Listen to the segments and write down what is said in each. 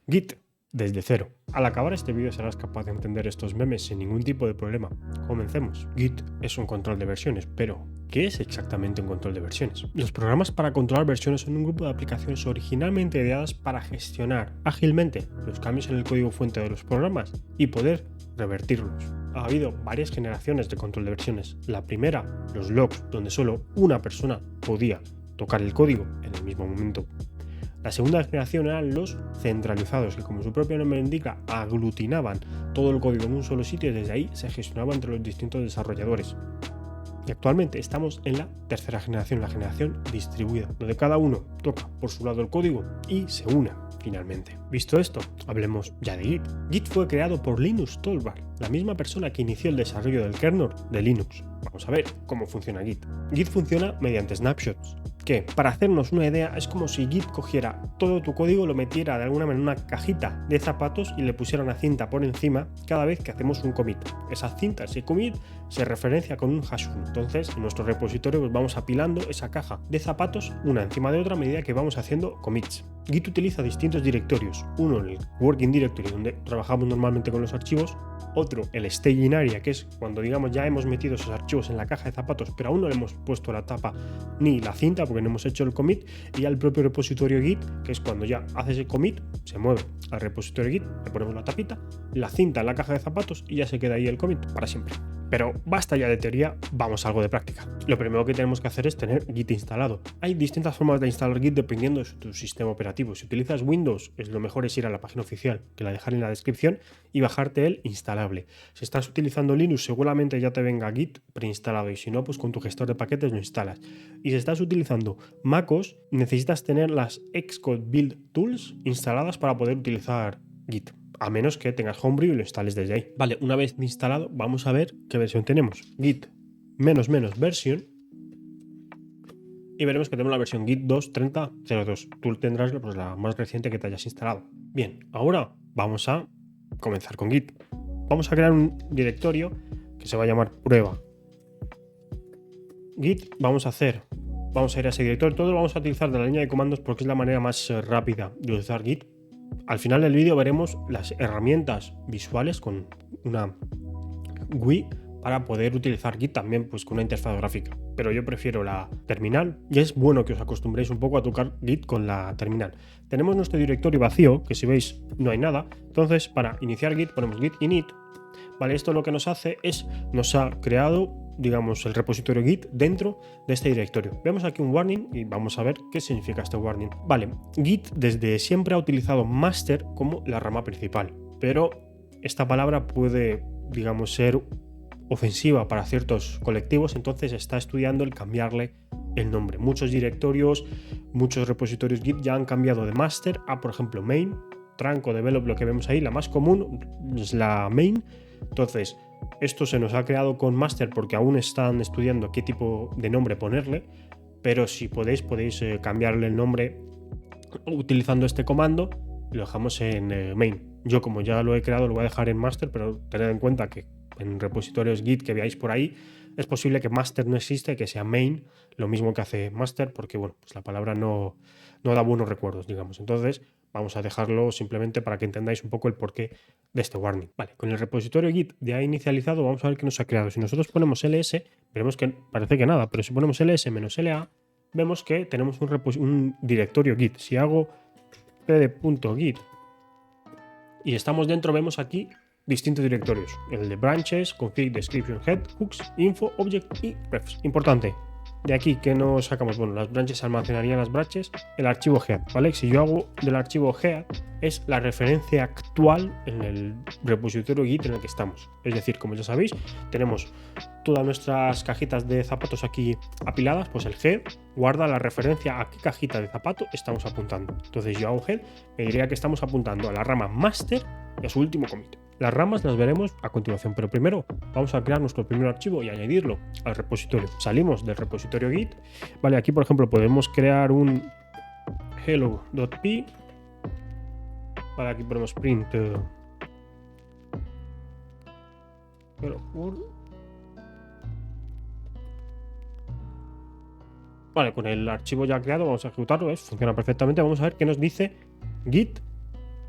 Git desde cero. Al acabar este vídeo serás capaz de entender estos memes sin ningún tipo de problema. Comencemos. Git es un control de versiones, pero ¿qué es exactamente un control de versiones? Los programas para controlar versiones son un grupo de aplicaciones originalmente ideadas para gestionar ágilmente los cambios en el código fuente de los programas y poder revertirlos. Ha habido varias generaciones de control de versiones. La primera, los logs, donde solo una persona podía tocar el código en el mismo momento. La segunda generación eran los centralizados, que como su propio nombre indica, aglutinaban todo el código en un solo sitio y desde ahí se gestionaba entre los distintos desarrolladores. Y actualmente estamos en la tercera generación, la generación distribuida, donde cada uno toca por su lado el código y se une finalmente. Visto esto, hablemos ya de Git. Git fue creado por Linus Torvalds, la misma persona que inició el desarrollo del kernel de Linux. Vamos a ver cómo funciona Git. Git funciona mediante snapshots, que, para hacernos una idea, es como si Git cogiera todo tu código, lo metiera de alguna manera en una cajita de zapatos y le pusiera una cinta por encima cada vez que hacemos un commit. Esa cinta, ese commit, se referencia con un hash 1. Entonces, en nuestro repositorio pues vamos apilando esa caja de zapatos una encima de otra a medida que vamos haciendo commits. Git utiliza distintos directorios, uno en el Working Directory, donde trabajamos normalmente con los archivos, otro el Staging Area, que es cuando digamos ya hemos metido esos archivos en la caja de zapatos, pero aún no le hemos puesto la tapa ni la cinta porque no hemos hecho el commit, y ya el propio repositorio Git, que es cuando ya haces el commit, se mueve al repositorio Git, le ponemos la tapita, la cinta en la caja de zapatos y ya se queda ahí el commit para siempre. Pero basta ya de teoría, vamos a algo de práctica. Lo primero que tenemos que hacer es tener Git instalado. Hay distintas formas de instalar Git dependiendo de tu sistema operativo. Si utilizas Windows, lo mejor es ir a la página oficial, que la dejaré en la descripción, y bajarte el instalable. Si estás utilizando Linux, seguramente ya te venga Git preinstalado, y si no, pues con tu gestor de paquetes lo instalas. Y si estás utilizando MacOS, necesitas tener las Xcode Build Tools instaladas para poder utilizar Git, a menos que tengas Homebrew y lo instales desde ahí. Vale, una vez instalado, vamos a ver qué versión tenemos. Git --version, y veremos que tenemos la versión Git 2.30.02. Tú tendrás pues, la más reciente que te hayas instalado. Bien, ahora vamos a comenzar con Git. Vamos a crear un directorio que se va a llamar prueba Git. Vamos a ir a ese directorio. Todo lo vamos a utilizar de la línea de comandos porque es la manera más rápida de utilizar Git. Al final del vídeo veremos las herramientas visuales con una GUI para poder utilizar Git también pues con una interfaz gráfica, pero yo prefiero la terminal y es bueno que os acostumbréis un poco a tocar Git con la terminal. Tenemos nuestro directorio vacío, que si veis no hay nada, entonces para iniciar Git ponemos git init. Vale, esto lo que nos hace es, nos ha creado, digamos, el repositorio Git dentro de este directorio. Vemos aquí un warning y vamos a ver qué significa este warning. Vale, Git desde siempre ha utilizado master como la rama principal, pero esta palabra puede, digamos, ser ofensiva para ciertos colectivos, entonces está estudiando el cambiarle el nombre. Muchos directorios, muchos repositorios Git ya han cambiado de master a, por ejemplo, main, trunk o develop, lo que vemos ahí. La más común es la main. Entonces, esto se nos ha creado con master porque aún están estudiando qué tipo de nombre ponerle, pero si podéis cambiarle el nombre utilizando este comando y lo dejamos en main. Yo, como ya lo he creado, lo voy a dejar en master, pero tened en cuenta que en repositorios Git que veáis por ahí es posible que master no exista y que sea main lo mismo que hace master, porque bueno, pues la palabra no da buenos recuerdos, digamos. Entonces vamos a dejarlo simplemente para que entendáis un poco el porqué de este warning. Vale, con el repositorio Git ya inicializado vamos a ver qué nos ha creado. Si nosotros ponemos ls, veremos que parece que nada, pero si ponemos ls-la, vemos que tenemos un directorio Git. Si hago pd.git y estamos dentro, vemos aquí distintos directorios: el de branches, config, description, head, hooks, info, object y refs. Importante, de aquí que nos sacamos, bueno, las branches almacenarían las branches, el archivo head, ¿vale? Si yo hago del archivo head, es la referencia actual en el repositorio Git en el que estamos. Es decir, como ya sabéis, tenemos todas nuestras cajitas de zapatos aquí apiladas, pues el head guarda la referencia a qué cajita de zapato estamos apuntando. Entonces yo hago head, me diría que estamos apuntando a la rama master y a su último commit. Las ramas las veremos a continuación, pero primero vamos a crear nuestro primer archivo y añadirlo al repositorio. Salimos del repositorio Git. Vale, aquí por ejemplo podemos crear un hello.py. Vale, aquí ponemos print hello world. Vale, con el archivo ya creado vamos a ejecutarlo, funciona perfectamente. Vamos a ver qué nos dice Git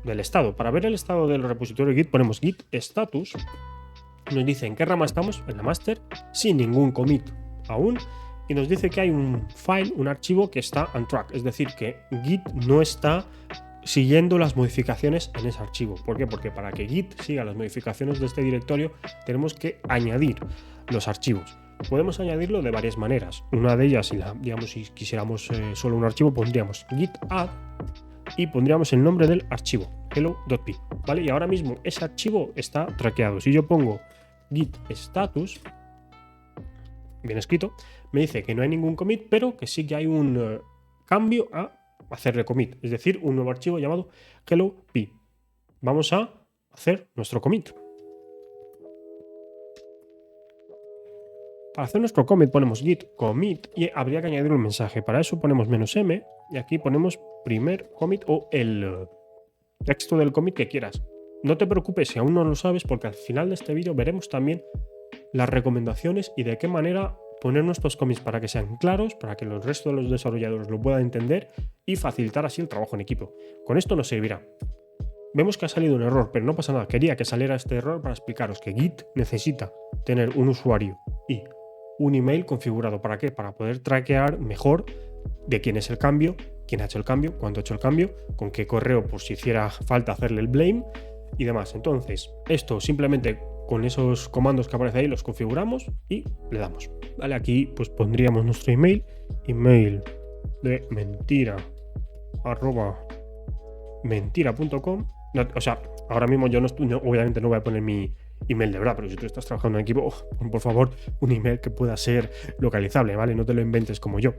del estado. Para ver el estado del repositorio Git ponemos git status. Nos dice en qué rama estamos, en la master, sin ningún commit aún. Y nos dice que hay un file, un archivo que está on track. Es decir, que Git no está siguiendo las modificaciones en ese archivo. ¿Por qué? Porque para que Git siga las modificaciones de este directorio tenemos que añadir los archivos. Podemos añadirlo de varias maneras. Una de ellas, si quisiéramos solo un archivo, pondríamos git add y pondríamos el nombre del archivo, hello.py, ¿vale? Y ahora mismo ese archivo está traqueado. Si yo pongo git status, bien escrito, me dice que no hay ningún commit, pero que sí que hay un cambio a hacerle commit, es decir, un nuevo archivo llamado hello.py. Vamos a hacer nuestro commit. Para hacer nuestro commit ponemos git commit y habría que añadir un mensaje. Para eso ponemos "-m" y aquí ponemos primer commit o el texto del commit que quieras. No te preocupes si aún no lo sabes, porque al final de este vídeo veremos también las recomendaciones y de qué manera poner nuestros commits para que sean claros, para que el resto de los desarrolladores lo puedan entender y facilitar así el trabajo en equipo. Con esto nos servirá. Vemos que ha salido un error, pero no pasa nada. Quería que saliera este error para explicaros que Git necesita tener un usuario y un email configurado. ¿Para qué? Para poder traquear mejor de quién es el cambio, quién ha hecho el cambio, cuándo ha hecho el cambio, con qué correo, por si hiciera falta hacerle el blame y demás. Entonces, esto simplemente con esos comandos que aparecen ahí los configuramos y le damos. Vale, aquí pues pondríamos nuestro email de mentira.com. No, o sea, ahora mismo yo obviamente no voy a poner mi email de verdad, pero si tú estás trabajando en equipo, por favor, un email que pueda ser localizable, ¿vale? No te lo inventes como yo.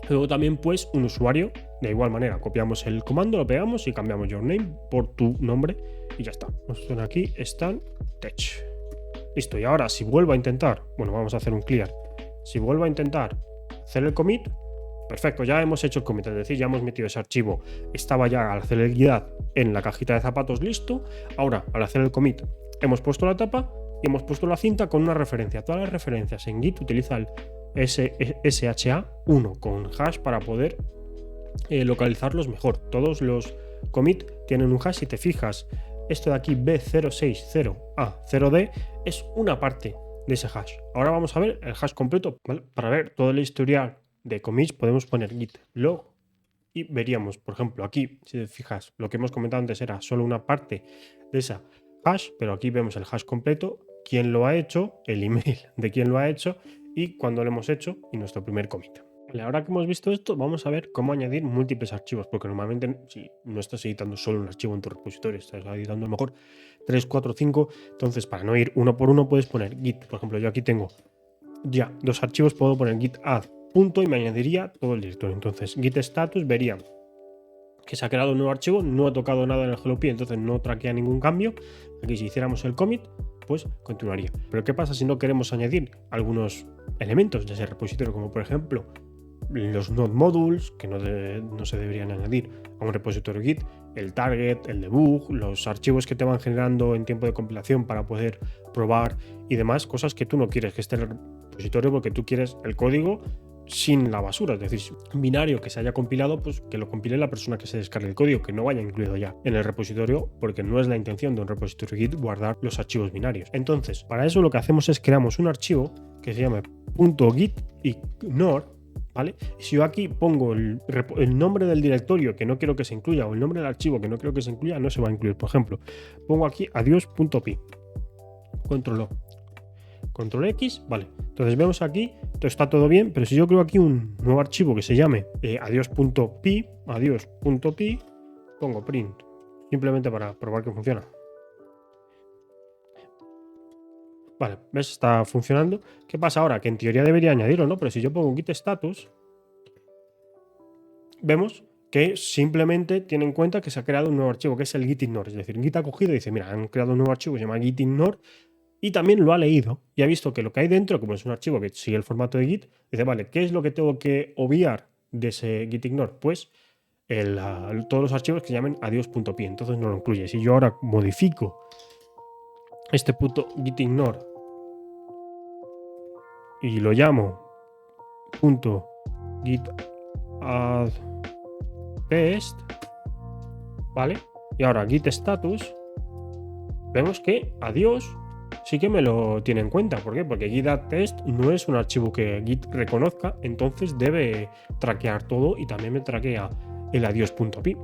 Luego también pues un usuario, de igual manera, copiamos el comando, lo pegamos y cambiamos your name por tu nombre y ya está. Nos suena aquí Stan Tech. Listo, y ahora si vuelvo a intentar, bueno, vamos a hacer un clear. Si vuelvo a intentar hacer el commit, perfecto, ya hemos hecho el commit, es decir, ya hemos metido ese archivo. Estaba ya al hacer el git en la cajita de zapatos listo. Ahora, al hacer el commit, hemos puesto la tapa y hemos puesto la cinta con una referencia. Todas las referencias en Git utiliza el SHA-1 con hash para poder localizarlos mejor. Todos los commit tienen un hash. Si te fijas, esto de aquí B060A0D es una parte de ese hash. Ahora vamos a ver el hash completo, ¿vale? Para ver todo el historial de commits podemos poner git log y veríamos, por ejemplo, aquí, si te fijas, lo que hemos comentado antes era solo una parte de esa hash, pero aquí vemos el hash completo, quién lo ha hecho, el email de quién lo ha hecho y cuándo lo hemos hecho y nuestro primer commit. Vale, ahora que hemos visto esto, vamos a ver cómo añadir múltiples archivos, porque normalmente si no estás editando solo un archivo en tu repositorio, estás editando a lo mejor 3, 4, 5, entonces para no ir uno por uno puedes poner git. Por ejemplo, yo aquí tengo ya 2 archivos, puedo poner git add punto y me añadiría todo el directorio. Entonces git status vería que se ha creado un nuevo archivo, no ha tocado nada en el hello.py, entonces no traquea ningún cambio. Aquí si hiciéramos el commit, pues continuaría. Pero ¿qué pasa si no queremos añadir algunos elementos de ese repositorio, como por ejemplo los node modules, que no se deberían añadir a un repositorio Git, el target, el debug, los archivos que te van generando en tiempo de compilación para poder probar y demás, cosas que tú no quieres que esté en el repositorio porque tú quieres el código sin la basura, es decir, un binario que se haya compilado, pues que lo compile la persona que se descargue el código, que no vaya incluido ya en el repositorio, porque no es la intención de un repositorio Git guardar los archivos binarios. Entonces, para eso lo que hacemos es creamos un archivo que se llama .gitignore, ¿vale? Y si yo aquí pongo el nombre del directorio que no quiero que se incluya o el nombre del archivo que no quiero que se incluya, no se va a incluir. Por ejemplo, pongo aquí adiós.py, control X, vale. Entonces vemos aquí, esto está todo bien, pero si yo creo aquí un nuevo archivo que se llame adiós.py, pongo print, simplemente para probar que funciona. Vale, ¿ves? Está funcionando. ¿Qué pasa ahora? Que en teoría debería añadirlo, ¿no? Pero si yo pongo git status, vemos que simplemente tiene en cuenta que se ha creado un nuevo archivo, que es el gitignore. Es decir, Git ha cogido y dice, mira, han creado un nuevo archivo que se llama gitignore, y también lo ha leído y ha visto que lo que hay dentro, como es un archivo que sigue el formato de Git, dice, vale, ¿qué es lo que tengo que obviar de ese gitignore? Pues todos los archivos que se llamen adiós.py, entonces no lo incluye. Si yo ahora modifico este punto gitignore y lo llamo .git add paste, ¿vale? Y ahora git status, vemos que adiós sí que me lo tiene en cuenta. ¿Por qué? Porque git add test no es un archivo que Git reconozca, entonces debe traquear todo y también me traquea el adiós.py.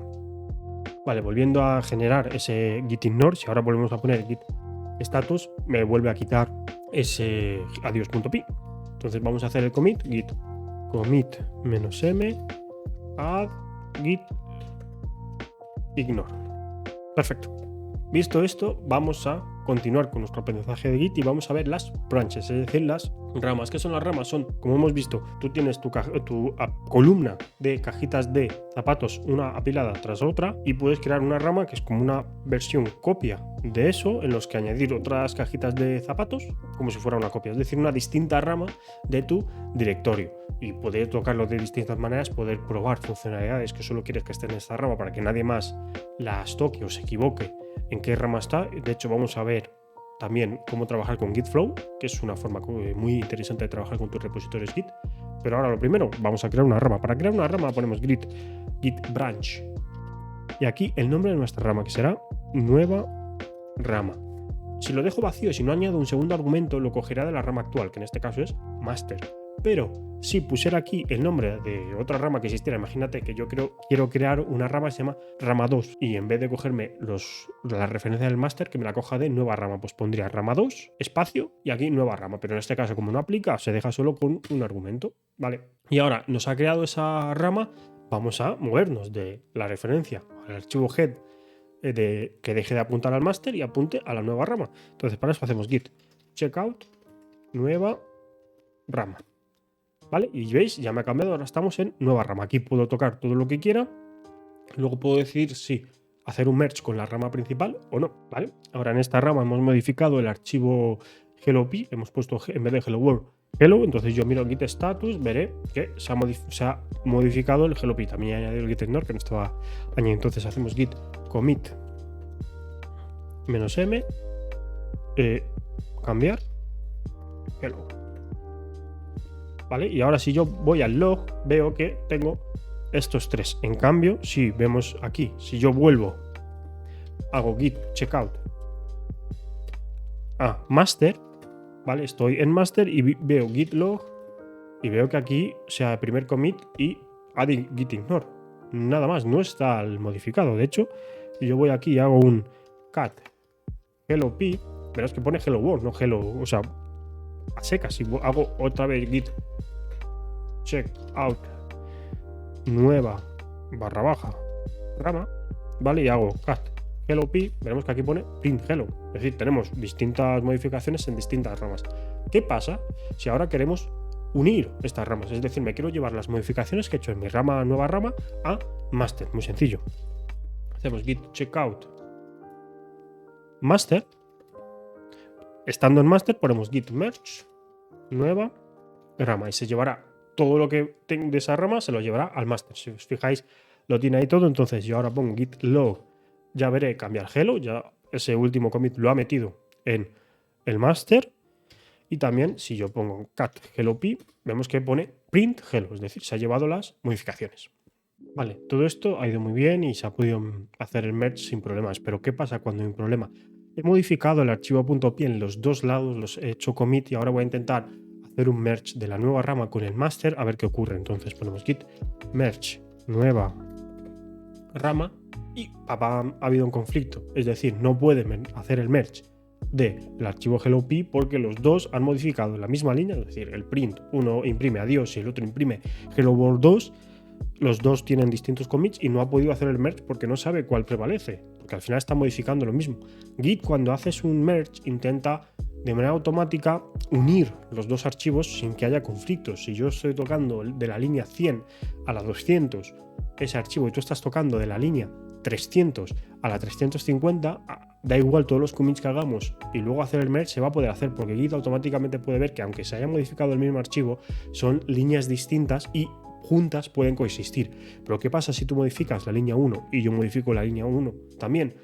Vale, volviendo a generar ese git ignore, si ahora volvemos a poner git status, me vuelve a quitar ese adiós.py. Entonces vamos a hacer el commit, git commit -m add git ignore. Perfecto. Visto esto, vamos a continuar con nuestro aprendizaje de Git y vamos a ver las branches, es decir, las ramas. ¿Qué son las ramas? Son, como hemos visto, tú tienes tu columna de cajitas de zapatos, una apilada tras otra, y puedes crear una rama que es como una versión copia de eso, en los que añadir otras cajitas de zapatos, como si fuera una copia, es decir, una distinta rama de tu directorio. Y poder tocarlo de distintas maneras, poder probar funcionalidades que solo quieres que estén en esta rama para que nadie más las toque o se equivoque en qué rama está. De hecho, vamos a ver también cómo trabajar con Git Flow, que es una forma muy interesante de trabajar con tus repositorios Git. Pero ahora lo primero, vamos a crear una rama. Para crear una rama ponemos git branch. Y aquí el nombre de nuestra rama, que será nueva rama. Si lo dejo vacío, si no añado un segundo argumento, lo cogerá de la rama actual, que en este caso es master. Pero si pusiera aquí el nombre de otra rama que existiera, imagínate que yo quiero crear una rama que se llama rama 2 y en vez de cogerme la referencia del máster, que me la coja de nueva rama, pues pondría rama 2, espacio y aquí nueva rama. Pero en este caso, como no aplica, se deja solo con un argumento, ¿vale? Y ahora nos ha creado esa rama, vamos a movernos de la referencia al archivo head que deje de apuntar al máster y apunte a la nueva rama. Entonces para eso hacemos git checkout nueva rama. ¿Vale? Y veis, ya me ha cambiado, ahora estamos en nueva rama. Aquí puedo tocar todo lo que quiera. Luego puedo decidir si hacer un merge con la rama principal o no, ¿vale? Ahora en esta rama hemos modificado el archivo hello.py, hemos puesto en vez de hello world, hello. Entonces yo miro git status, veré que se ha modificado el hello.py. También he añadido el git ignore que no estaba añadido. Entonces hacemos git commit -m cambiar hello. ¿Vale? Y ahora si yo voy al log, veo que tengo estos tres. En cambio, si vemos aquí, si yo vuelvo, hago git checkout a master, ¿vale? Estoy en master y veo git log y veo que aquí sea el primer commit y add git ignore. Nada más, no está el modificado. De hecho, si yo voy aquí y hago un cat hello.py, verás que pone hello world, no hello, o sea, a secas. Si hago otra vez git checkout nueva / rama, ¿vale? Y hago cat hello.py, veremos que aquí pone print hello. Es decir, tenemos distintas modificaciones en distintas ramas. ¿Qué pasa si ahora queremos unir estas ramas? Es decir, me quiero llevar las modificaciones que he hecho en mi rama, nueva rama, a master. Muy sencillo. Hacemos git checkout master. Estando en master ponemos git merge nueva rama y se llevará todo lo que tengo de esa rama, se lo llevará al master. Si os fijáis, lo tiene ahí todo. Entonces yo ahora pongo git log, ya veré cambiar hello, ya ese último commit lo ha metido en el master. Y también si yo pongo cat hello.py, vemos que pone print hello, es decir, se ha llevado las modificaciones. Vale, todo esto ha ido muy bien y se ha podido hacer el merge sin problemas. Pero ¿qué pasa cuando hay un problema? He modificado el archivo .py en los dos lados, los he hecho commit y ahora voy a intentar hacer un merge de la nueva rama con el master a ver qué ocurre. Entonces ponemos git merge nueva rama y ha habido un conflicto. Es decir, no puede hacer el merge del archivo hello.py porque los dos han modificado la misma línea. Es decir, el print, uno imprime adiós y el otro imprime hello world 2. Los dos tienen distintos commits y no ha podido hacer el merge porque no sabe cuál prevalece, porque al final está modificando lo mismo. Git, cuando haces un merge, intenta de manera automática unir los dos archivos sin que haya conflictos. Si yo estoy tocando de la línea 100 a la 200 ese archivo y tú estás tocando de la línea 300 a la 350, da igual todos los commits que hagamos y luego hacer el merge se va a poder hacer porque Git automáticamente puede ver que aunque se haya modificado el mismo archivo, son líneas distintas y juntas pueden coexistir. Pero ¿qué pasa si tú modificas la línea 1 y yo modifico la línea 1 también?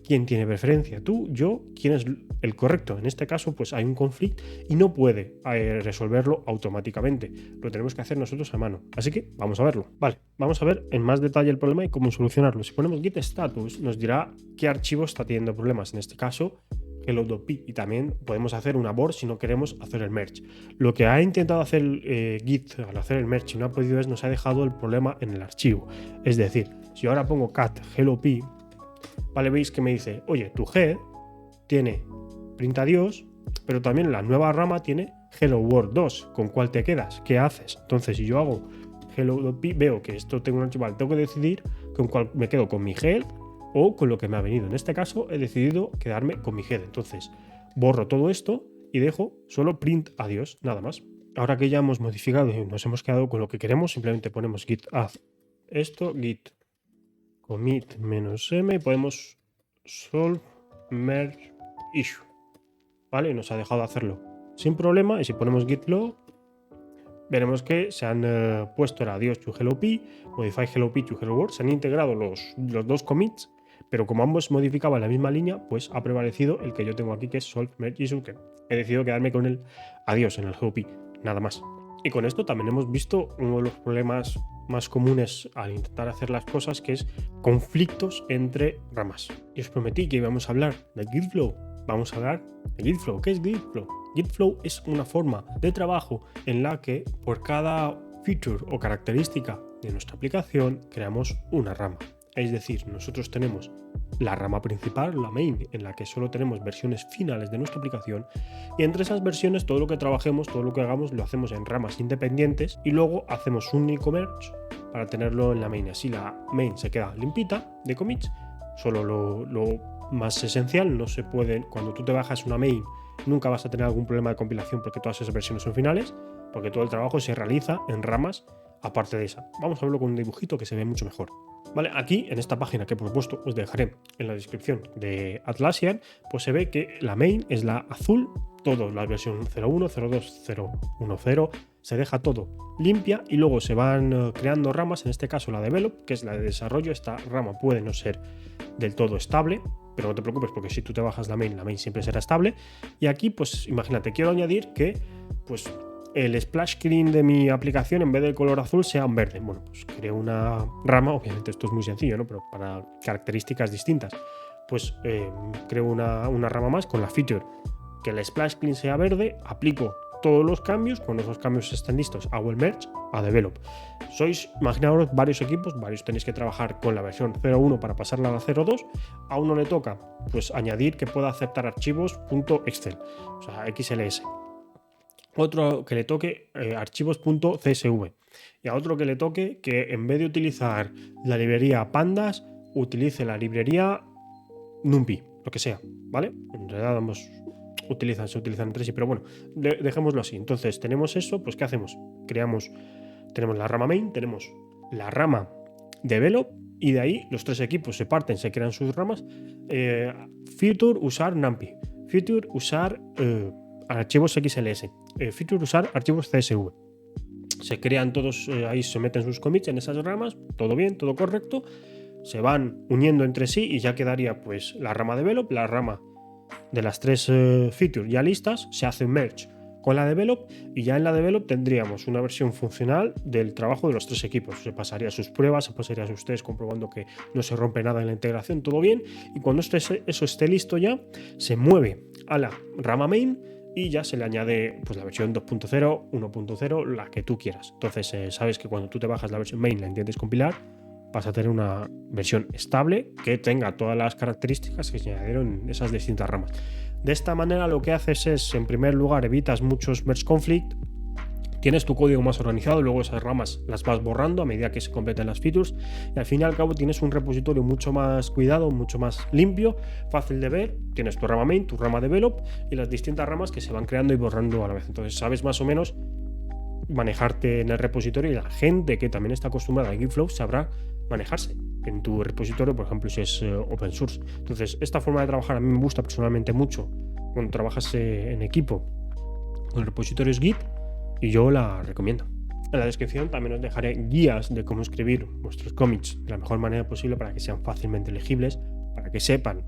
¿Quién tiene preferencia? ¿Tú? ¿Yo? ¿Quién es el correcto. En este caso, pues hay un conflicto y no puede resolverlo automáticamente. Lo tenemos que hacer nosotros a mano. Así que vamos a verlo. Vale, vamos a ver en más detalle el problema y cómo solucionarlo. Si ponemos git status, nos dirá qué archivo está teniendo problemas. En este caso, hello.py, y también podemos hacer un abort si no queremos hacer el merge. Lo que ha intentado hacer Git al hacer el merge y no ha podido es nos ha dejado el problema en el archivo. Es decir, si ahora pongo cat hello.py, vale, veis que me dice, oye, tu head tiene print adiós, pero también la nueva rama tiene hello world 2, ¿con cuál te quedas? ¿Qué haces? Entonces, si yo hago hello.py, veo que esto tengo un archivo, tengo que decidir con cuál me quedo, con mi head o con lo que me ha venido. En este caso he decidido quedarme con mi head. Entonces borro todo esto y dejo solo print adiós, nada más. Ahora que ya hemos modificado y nos hemos quedado con lo que queremos, simplemente ponemos git add esto, git commit -m y podemos solve merge issue. ¿Vale? Nos ha dejado hacerlo sin problema. Y si ponemos git log, veremos que se han puesto el adiós to hello.py, modify hello.py to hello world, se han integrado los dos commits, pero como ambos modificaban la misma línea, pues ha prevalecido el que yo tengo aquí, que es solve merge issue, que he decidido quedarme con el adiós en el hello.py, nada más. Y con esto también hemos visto uno de los problemas más comunes al intentar hacer las cosas, que es conflictos entre ramas. Y os prometí que íbamos a hablar de Gitflow. Vamos a hablar de Gitflow. ¿Qué es Gitflow? Gitflow es una forma de trabajo en la que por cada feature o característica de nuestra aplicación creamos una rama. Es decir, nosotros tenemos la rama principal, la main, en la que solo tenemos versiones finales de nuestra aplicación, y entre esas versiones todo lo que trabajemos, todo lo que hagamos, lo hacemos en ramas independientes y luego hacemos un único merge para tenerlo en la main. Así la main se queda limpita de commits, solo lo más esencial. No se puede, cuando tú te bajas una main, nunca vas a tener algún problema de compilación porque todas esas versiones son finales, porque todo el trabajo se realiza en ramas aparte de esa. Vamos a verlo con un dibujito que se ve mucho mejor. Vale, aquí en esta página que por supuesto os dejaré en la descripción de Atlassian, pues se ve que la main es la azul, todo, la versión 01, 02, 010, se deja todo limpia y luego se van creando ramas, en este caso la develop, que es la de desarrollo. Esta rama puede no ser del todo estable, pero no te preocupes porque si tú te bajas la main siempre será estable. Y aquí pues imagínate, quiero añadir que pues el splash screen de mi aplicación en vez del color azul sea un verde. Bueno, pues creo una rama, obviamente esto es muy sencillo, ¿no? Pero para características distintas, pues creo una rama más con la feature que el splash screen sea verde, aplico todos los cambios, cuando esos cambios estén listos hago el merge a develop. Imaginaos varios equipos, varios tenéis que trabajar con la versión 01 para pasarla a la 02, a uno le toca pues añadir que pueda aceptar archivos .excel, o sea, XLS. Otro que le toque archivos.csv y a otro que le toque que en vez de utilizar la librería pandas utilice la librería numpy, lo que sea, ¿vale? En realidad ambos se utilizan entre sí, pero bueno, dejémoslo así. Entonces tenemos eso, pues ¿qué hacemos? Tenemos la rama main, tenemos la rama develop y de ahí los tres equipos se parten, se crean sus ramas. Feature usar numpy, feature usar archivos XLS, feature usar archivos CSV. Se crean todos, ahí se meten sus commits en esas ramas, todo bien, todo correcto, se van uniendo entre sí y ya quedaría pues la rama develop, la rama de las tres features ya listas, se hace un merge con la develop y ya en la develop tendríamos una versión funcional del trabajo de los tres equipos. Se pasaría sus pruebas, se pasaría sus test comprobando que no se rompe nada en la integración, todo bien, y cuando eso esté listo ya, se mueve a la rama main y ya se le añade pues la versión 2.0, 1.0, la que tú quieras. Entonces sabes que cuando tú te bajas la versión main, la intentes compilar, vas a tener una versión estable que tenga todas las características que se añadieron en esas distintas ramas. De esta manera lo que haces es, en primer lugar, evitas muchos merge conflict, tienes tu código más organizado, luego esas ramas las vas borrando a medida que se completen las features y al fin y al cabo tienes un repositorio mucho más cuidado, mucho más limpio, fácil de ver. Tienes tu rama main, tu rama develop y las distintas ramas que se van creando y borrando a la vez. Entonces sabes más o menos manejarte en el repositorio y la gente que también está acostumbrada a Gitflow sabrá manejarse en tu repositorio, por ejemplo, si es open source. Entonces, esta forma de trabajar a mí me gusta personalmente mucho cuando trabajas en equipo con el repositorio Git y yo la recomiendo. En la descripción también os dejaré guías de cómo escribir vuestros commits de la mejor manera posible para que sean fácilmente legibles, para que sepan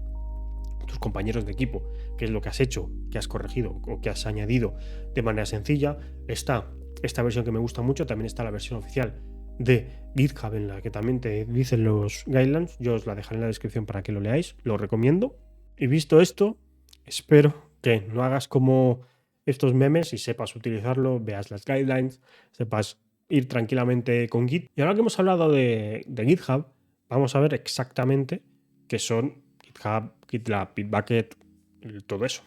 tus compañeros de equipo qué es lo que has hecho, qué has corregido o qué has añadido de manera sencilla. Está esta versión que me gusta mucho, también está la versión oficial de GitHub en la que también te dicen los guidelines. Yo os la dejaré en la descripción para que lo leáis, lo recomiendo. Y visto esto, espero que no hagas como estos memes y sepas utilizarlo, veas las guidelines, sepas ir tranquilamente con Git. Y ahora que hemos hablado de GitHub, vamos a ver exactamente qué son GitHub, GitLab, Bitbucket, todo eso.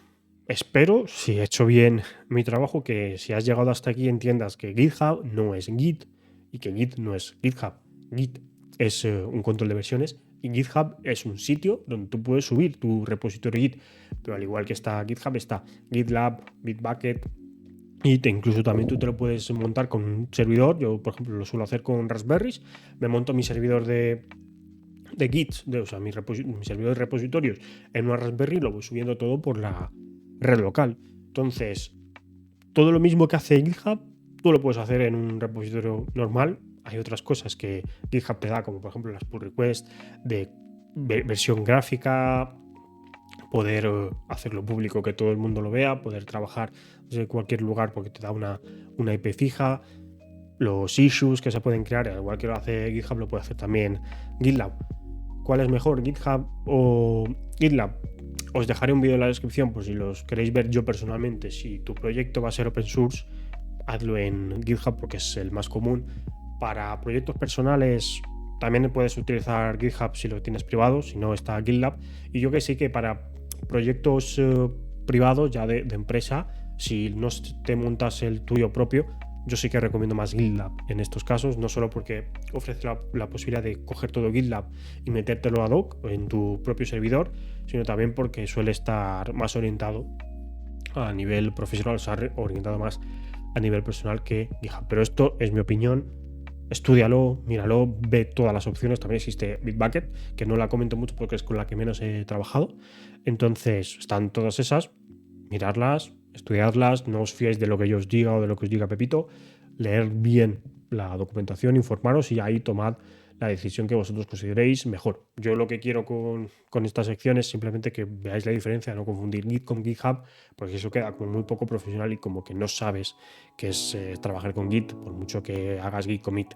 Espero, si he hecho bien mi trabajo, que si has llegado hasta aquí entiendas que GitHub no es Git y que Git no es GitHub. Git es un control de versiones y GitHub es un sitio donde tú puedes subir tu repositorio Git. Pero al igual que está GitHub, está GitLab, Bitbucket y incluso también tú te lo puedes montar con un servidor. Yo, por ejemplo, lo suelo hacer con Raspberries. Me monto mi servidor de Git, o sea, mi servidor de repositorios en una Raspberry, lo voy subiendo todo por la red local. Entonces, todo lo mismo que hace GitHub, tú lo puedes hacer en un repositorio normal. Hay otras cosas que GitHub te da, como por ejemplo las pull requests de versión gráfica, poder hacerlo público, que todo el mundo lo vea, poder trabajar desde cualquier lugar porque te da una IP fija, los issues que se pueden crear, al igual que lo hace GitHub, lo puede hacer también GitLab. ¿Cuál es mejor, GitHub o GitLab? Os dejaré un vídeo en la descripción por si los queréis ver. Yo personalmente, si tu proyecto va a ser open source, hazlo en GitHub porque es el más común. Para proyectos personales también puedes utilizar GitHub si lo tienes privado, si no está GitLab. Y yo que sé que para proyectos privados ya de empresa, si no te montas el tuyo propio, yo sí que recomiendo más GitLab en estos casos, no solo porque ofrece la posibilidad de coger todo GitLab y metértelo ad hoc en tu propio servidor, sino también porque suele estar más orientado a nivel profesional, o sea, orientado más a nivel personal que GitHub. Pero esto es mi opinión. Estúdialo, míralo, ve todas las opciones. También existe Bitbucket, que no la comento mucho porque es con la que menos he trabajado. Entonces, están todas esas, mirarlas, estudiarlas, no os fiéis de lo que yo os diga o de lo que os diga Pepito, leer bien la documentación, informaros y ahí tomad la decisión que vosotros consideréis mejor. Yo lo que quiero con esta sección es simplemente que veáis la diferencia, no confundir Git con GitHub, porque eso queda como muy poco profesional y como que no sabes qué es trabajar con Git, por mucho que hagas Git commit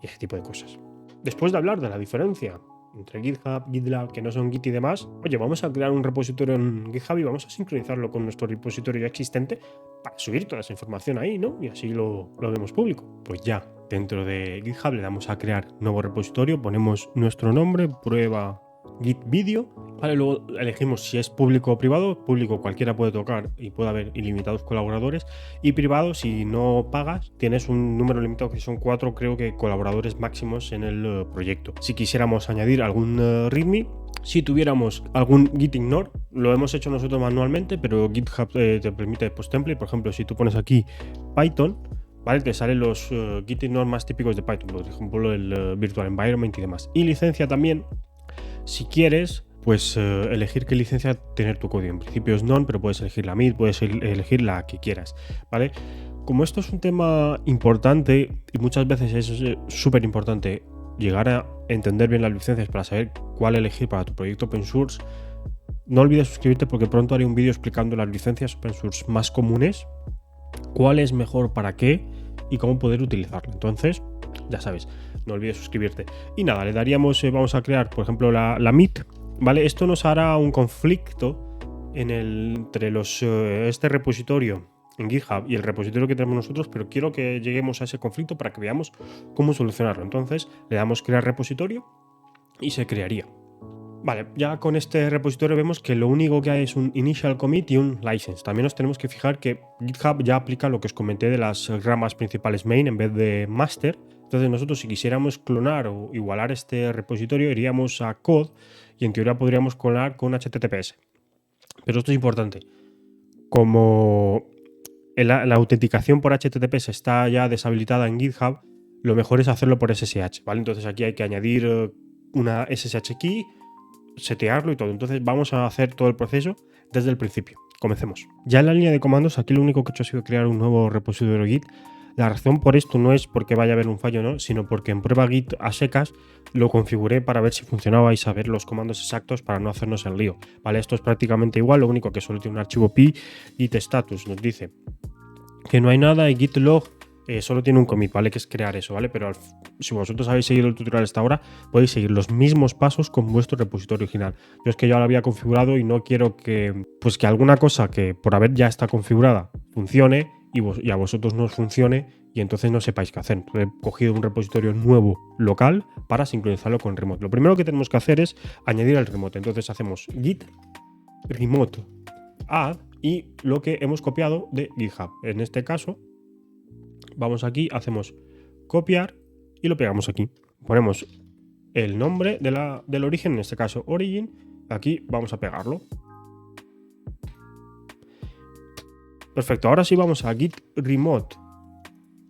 y ese tipo de cosas. Después de hablar de la diferencia entre GitHub, GitLab, que no son Git y demás, oye, vamos a crear un repositorio en GitHub y vamos a sincronizarlo con nuestro repositorio ya existente para subir toda esa información ahí, ¿no? Y así lo vemos público. Pues ya, dentro de GitHub le damos a crear nuevo repositorio, ponemos nuestro nombre, prueba Git video, vale, luego elegimos si es público o privado. Público cualquiera puede tocar y puede haber ilimitados colaboradores, y privado, si no pagas, tienes un número limitado que son 4, creo que, colaboradores máximos en el proyecto. Si quisiéramos añadir algún readme, si tuviéramos algún git ignore, lo hemos hecho nosotros manualmente, pero GitHub te permite post template. Por ejemplo, si tú pones aquí Python, ¿vale? Te salen los git ignore más típicos de Python, por ejemplo el virtual environment y demás. Y licencia también, si quieres, pues elegir qué licencia tener tu código. En principio es none, pero puedes elegir la mid, puedes elegir la que quieras, ¿vale? Como esto es un tema importante y muchas veces es súper importante llegar a entender bien las licencias para saber cuál elegir para tu proyecto open source, no olvides suscribirte porque pronto haré un vídeo explicando las licencias open source más comunes, cuál es mejor para qué y cómo poder utilizarlo. Entonces, ya sabes, no olvides suscribirte. Y nada, le daríamos, vamos a crear, por ejemplo, la MIT, ¿vale? Esto nos hará un conflicto entre este repositorio en GitHub y el repositorio que tenemos nosotros, pero quiero que lleguemos a ese conflicto para que veamos cómo solucionarlo. Entonces, le damos crear repositorio y se crearía. Vale, ya con este repositorio vemos que lo único que hay es un initial commit y un license. También nos tenemos que fijar que GitHub ya aplica lo que os comenté de las ramas principales main en vez de master. Entonces nosotros, si quisiéramos clonar o igualar este repositorio, iríamos a code y en teoría podríamos clonar con HTTPS. Pero esto es importante. Como la autenticación por HTTPS está ya deshabilitada en GitHub, lo mejor es hacerlo por SSH, ¿vale? Entonces aquí hay que añadir una SSH key, setearlo y todo. Entonces vamos a hacer todo el proceso desde el principio. Comencemos. Ya en la línea de comandos, aquí lo único que he hecho ha sido crear un nuevo repositorio Git La razón por esto no es porque vaya a haber un fallo, ¿no? Sino porque en prueba Git a secas lo configuré para ver si funcionaba y saber los comandos exactos para no hacernos el lío, ¿vale? Esto es prácticamente igual, lo único que solo tiene un archivo pi, git status nos dice que no hay nada y git log solo tiene un commit, ¿vale? Que es crear eso, ¿vale? Pero si vosotros habéis seguido el tutorial hasta ahora, podéis seguir los mismos pasos con vuestro repositorio original. Yo es que ya lo había configurado y no quiero que, pues que alguna cosa que por haber ya está configurada funcione y a vosotros no os funcione y entonces no sepáis qué hacer. He cogido un repositorio nuevo local para sincronizarlo con remote. Lo primero que tenemos que hacer es añadir el remote. Entonces hacemos git remote add y lo que hemos copiado de GitHub. En este caso, vamos aquí, hacemos copiar y lo pegamos aquí. Ponemos el nombre del origen, en este caso origin. Aquí vamos a pegarlo. Perfecto, ahora sí vamos a git remote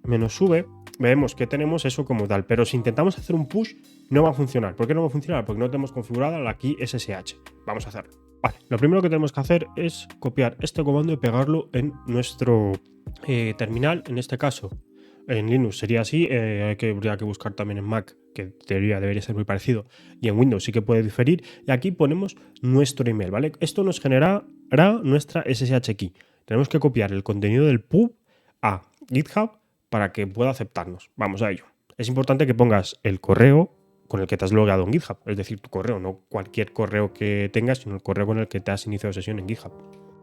-v. Vemos que tenemos eso como tal, pero si intentamos hacer un push no va a funcionar. ¿Por qué no va a funcionar? Porque no tenemos configurada la key SSH. Vamos a hacerlo. Vale, lo primero que tenemos que hacer es copiar este comando y pegarlo en nuestro terminal. En este caso, en Linux sería así, habría que buscar también en Mac, que debería ser muy parecido, y en Windows sí que puede diferir. Y aquí ponemos nuestro email, ¿vale? Esto nos generará nuestra SSH key. Tenemos que copiar el contenido del pub a GitHub para que pueda aceptarnos. Vamos a ello. Es importante que pongas el correo con el que te has logado en GitHub, es decir, tu correo, no cualquier correo que tengas, sino el correo con el que te has iniciado sesión en GitHub.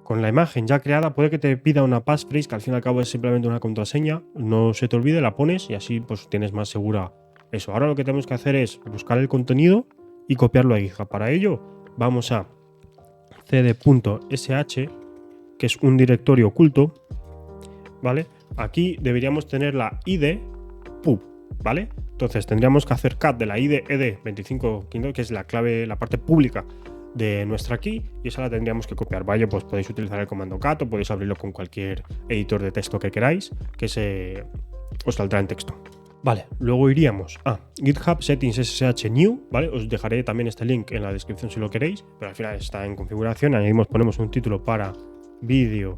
Con la imagen ya creada puede que te pida una passphrase, que al fin y al cabo es simplemente una contraseña. No se te olvide, la pones y así pues tienes más segura eso. Ahora lo que tenemos que hacer es buscar el contenido y copiarlo a GitHub. Para ello vamos a cd.sh, que es un directorio oculto, ¿vale? Aquí deberíamos tener la id pub, ¿vale? Entonces tendríamos que hacer cat de la id ed25, que es la clave, la parte pública de nuestra key, y esa la tendríamos que copiar. Vaya, pues podéis utilizar el comando cat o podéis abrirlo con cualquier editor de texto que queráis, que os saldrá en texto. Vale, luego iríamos a GitHub Settings SSH New, ¿vale? Os dejaré también este link en la descripción si lo queréis, pero al final está en configuración. Ponemos un título para vídeo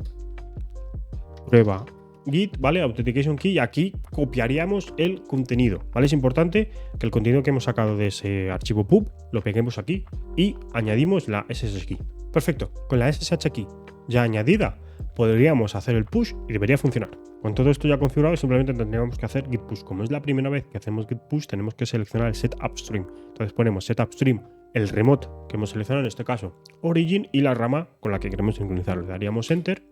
prueba Git, ¿vale? Authentication Key, y aquí copiaríamos el contenido, ¿vale? Es importante que el contenido que hemos sacado de ese archivo pub lo peguemos aquí y añadimos la SSH Key. Perfecto, con la SSH Key ya añadida podríamos hacer el push y debería funcionar. Con todo esto ya configurado, simplemente tendríamos que hacer git push. Como es la primera vez que hacemos git push, tenemos que seleccionar el set upstream. Entonces ponemos set upstream, el remote que hemos seleccionado, en este caso origin, y la rama con la que queremos sincronizarlo. Le daríamos enter.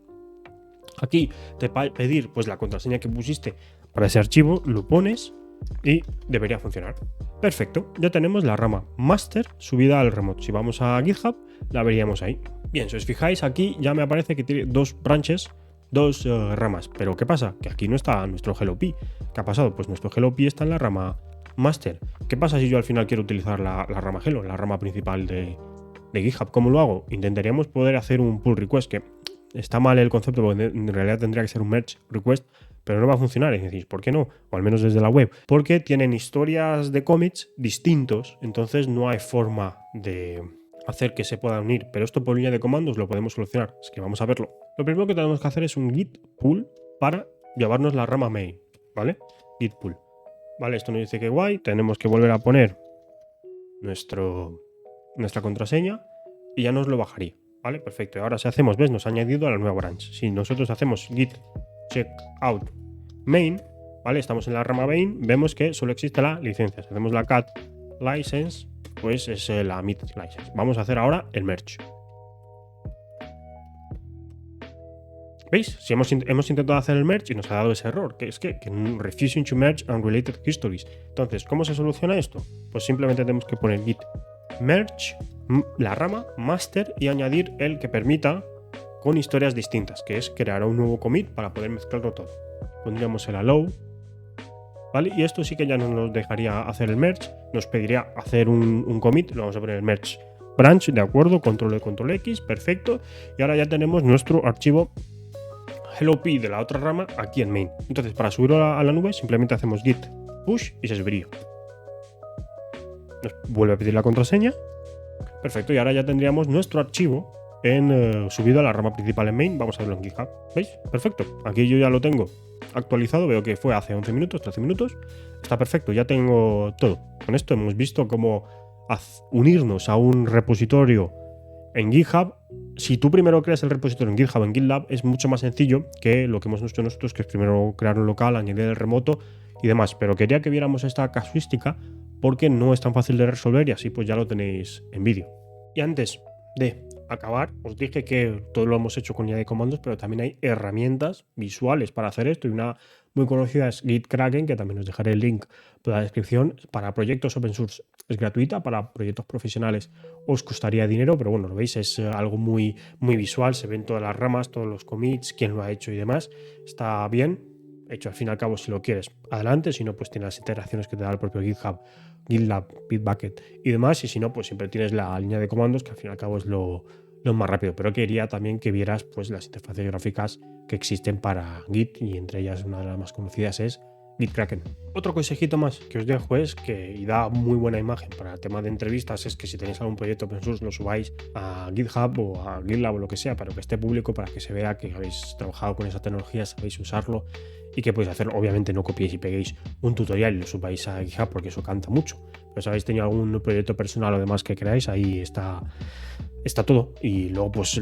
Aquí te va a pedir pues la contraseña que pusiste para ese archivo, lo pones y debería funcionar. Perfecto, ya tenemos la rama master subida al remote. Si vamos a GitHub, la veríamos ahí. Bien, si os fijáis aquí ya me aparece que tiene dos branches, dos ramas. Pero ¿qué pasa? Que aquí no está nuestro hello pi. ¿Qué ha pasado? Pues nuestro hello pi está en la rama master. ¿Qué pasa si yo al final quiero utilizar la rama hello, la rama principal de GitHub? ¿Cómo lo hago? Intentaríamos poder hacer un pull request, que está mal el concepto porque en realidad tendría que ser un merge request, pero no va a funcionar. Y decís, ¿por qué no? O al menos desde la web. Porque tienen historias de commits distintos, entonces no hay forma de hacer que se puedan unir. Pero esto por línea de comandos lo podemos solucionar. Es que vamos a verlo. Lo primero que tenemos que hacer es un git pull para llevarnos la rama main, ¿vale? Git pull. Vale, esto nos dice que guay. Tenemos que volver a poner nuestra contraseña y ya nos lo bajaría. Vale, perfecto. Ahora si hacemos, ¿ves? Nos ha añadido a la nueva branch. Si nosotros hacemos git checkout main, ¿vale? Estamos en la rama main, vemos que solo existe la licencia. Si hacemos la cat license, pues es la mid license. Vamos a hacer ahora el merge. ¿Veis? Si hemos intentado hacer el merge y nos ha dado ese error, que es que refusing to merge unrelated histories. Entonces, ¿cómo se soluciona esto? Pues simplemente tenemos que poner git merge la rama master y añadir el que permita con historias distintas, que es crear un nuevo commit para poder mezclarlo todo. Pondríamos el allow, ¿vale? Y esto sí que ya no nos dejaría hacer el merge, nos pediría hacer un commit, lo vamos a poner el merge branch, de acuerdo, control E, control X, perfecto. Y ahora ya tenemos nuestro archivo hello pi de la otra rama aquí en main. Entonces, para subirlo a la nube, simplemente hacemos git push y se subiría. Nos vuelve a pedir la contraseña. Perfecto, y ahora ya tendríamos nuestro archivo subido a la rama principal en main. Vamos a verlo en GitHub. ¿Veis? Perfecto. Aquí yo ya lo tengo actualizado. Veo que fue hace 11 minutos, 13 minutos. Está perfecto, ya tengo todo. Con esto hemos visto cómo unirnos a un repositorio en GitHub. Si tú primero creas el repositorio en GitHub, en GitLab, es mucho más sencillo que lo que hemos hecho nosotros, que es primero crear un local, añadir el remoto y demás. Pero quería que viéramos esta casuística porque no es tan fácil de resolver y así pues ya lo tenéis en vídeo. Y antes de acabar, os dije que todo lo hemos hecho con línea de comandos, pero también hay herramientas visuales para hacer esto, y una muy conocida es GitKraken, que también os dejaré el link en la descripción. Para proyectos open source es gratuita, para proyectos profesionales os costaría dinero, pero bueno, lo veis, es algo muy, muy visual, se ven todas las ramas, todos los commits, quién lo ha hecho y demás. Está bien hecho, al fin y al cabo. Si lo quieres, adelante; si no, pues tienes las integraciones que te da el propio GitHub, GitLab, Bitbucket y demás, y si no, pues siempre tienes la línea de comandos, que al fin y al cabo es lo más rápido. Pero quería también que vieras pues las interfaces gráficas que existen para Git, y entre ellas una de las más conocidas es GitKraken. Otro consejito más que os dejo es que, y da muy buena imagen para el tema de entrevistas, es que si tenéis algún proyecto open source lo subáis a GitHub o a GitLab o lo que sea, para que esté público, para que se vea que habéis trabajado con esa tecnología, sabéis usarlo y que podéis hacerlo. Obviamente no copiéis y peguéis un tutorial y lo subáis a GitHub, porque eso canta mucho. Pero si habéis tenido algún proyecto personal o demás que queráis, ahí está todo. Y luego pues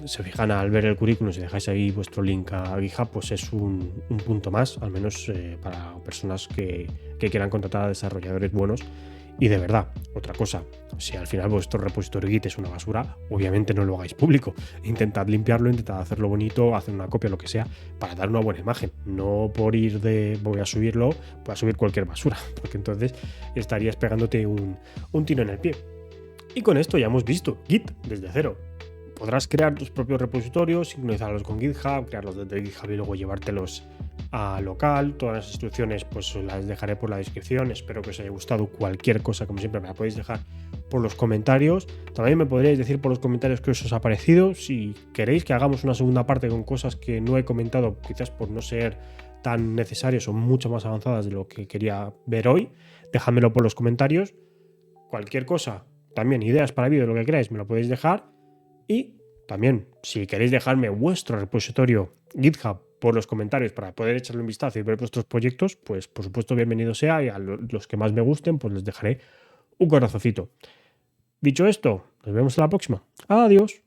se fijan al ver el currículum, si dejáis ahí vuestro link a GitHub, pues es un punto más, al menos para personas que quieran contratar a desarrolladores buenos. Y de verdad, otra cosa, si al final vuestro repositorio Git es una basura, obviamente no lo hagáis público. Intentad limpiarlo, intentad hacerlo bonito, hacer una copia, lo que sea, para dar una buena imagen. No por ir de voy a subir cualquier basura, porque entonces estarías pegándote un tiro en el pie. Y con esto ya hemos visto Git desde cero. Podrás crear tus propios repositorios, sincronizarlos con GitHub, crearlos desde GitHub y luego llevártelos a local. Todas las instrucciones pues las dejaré por la descripción. Espero que os haya gustado. Cualquier cosa, como siempre, me la podéis dejar por los comentarios. También me podríais decir por los comentarios qué os ha parecido. Si queréis que hagamos una segunda parte con cosas que no he comentado, quizás por no ser tan necesarias o mucho más avanzadas de lo que quería ver hoy, dejádmelo por los comentarios. Cualquier cosa, también ideas para vídeo, lo que queráis, me lo podéis dejar. Y también, si queréis dejarme vuestro repositorio GitHub por los comentarios para poder echarle un vistazo y ver vuestros proyectos, pues por supuesto bienvenido sea, y a los que más me gusten pues les dejaré un corazoncito. Dicho esto, nos vemos en la próxima. Adiós.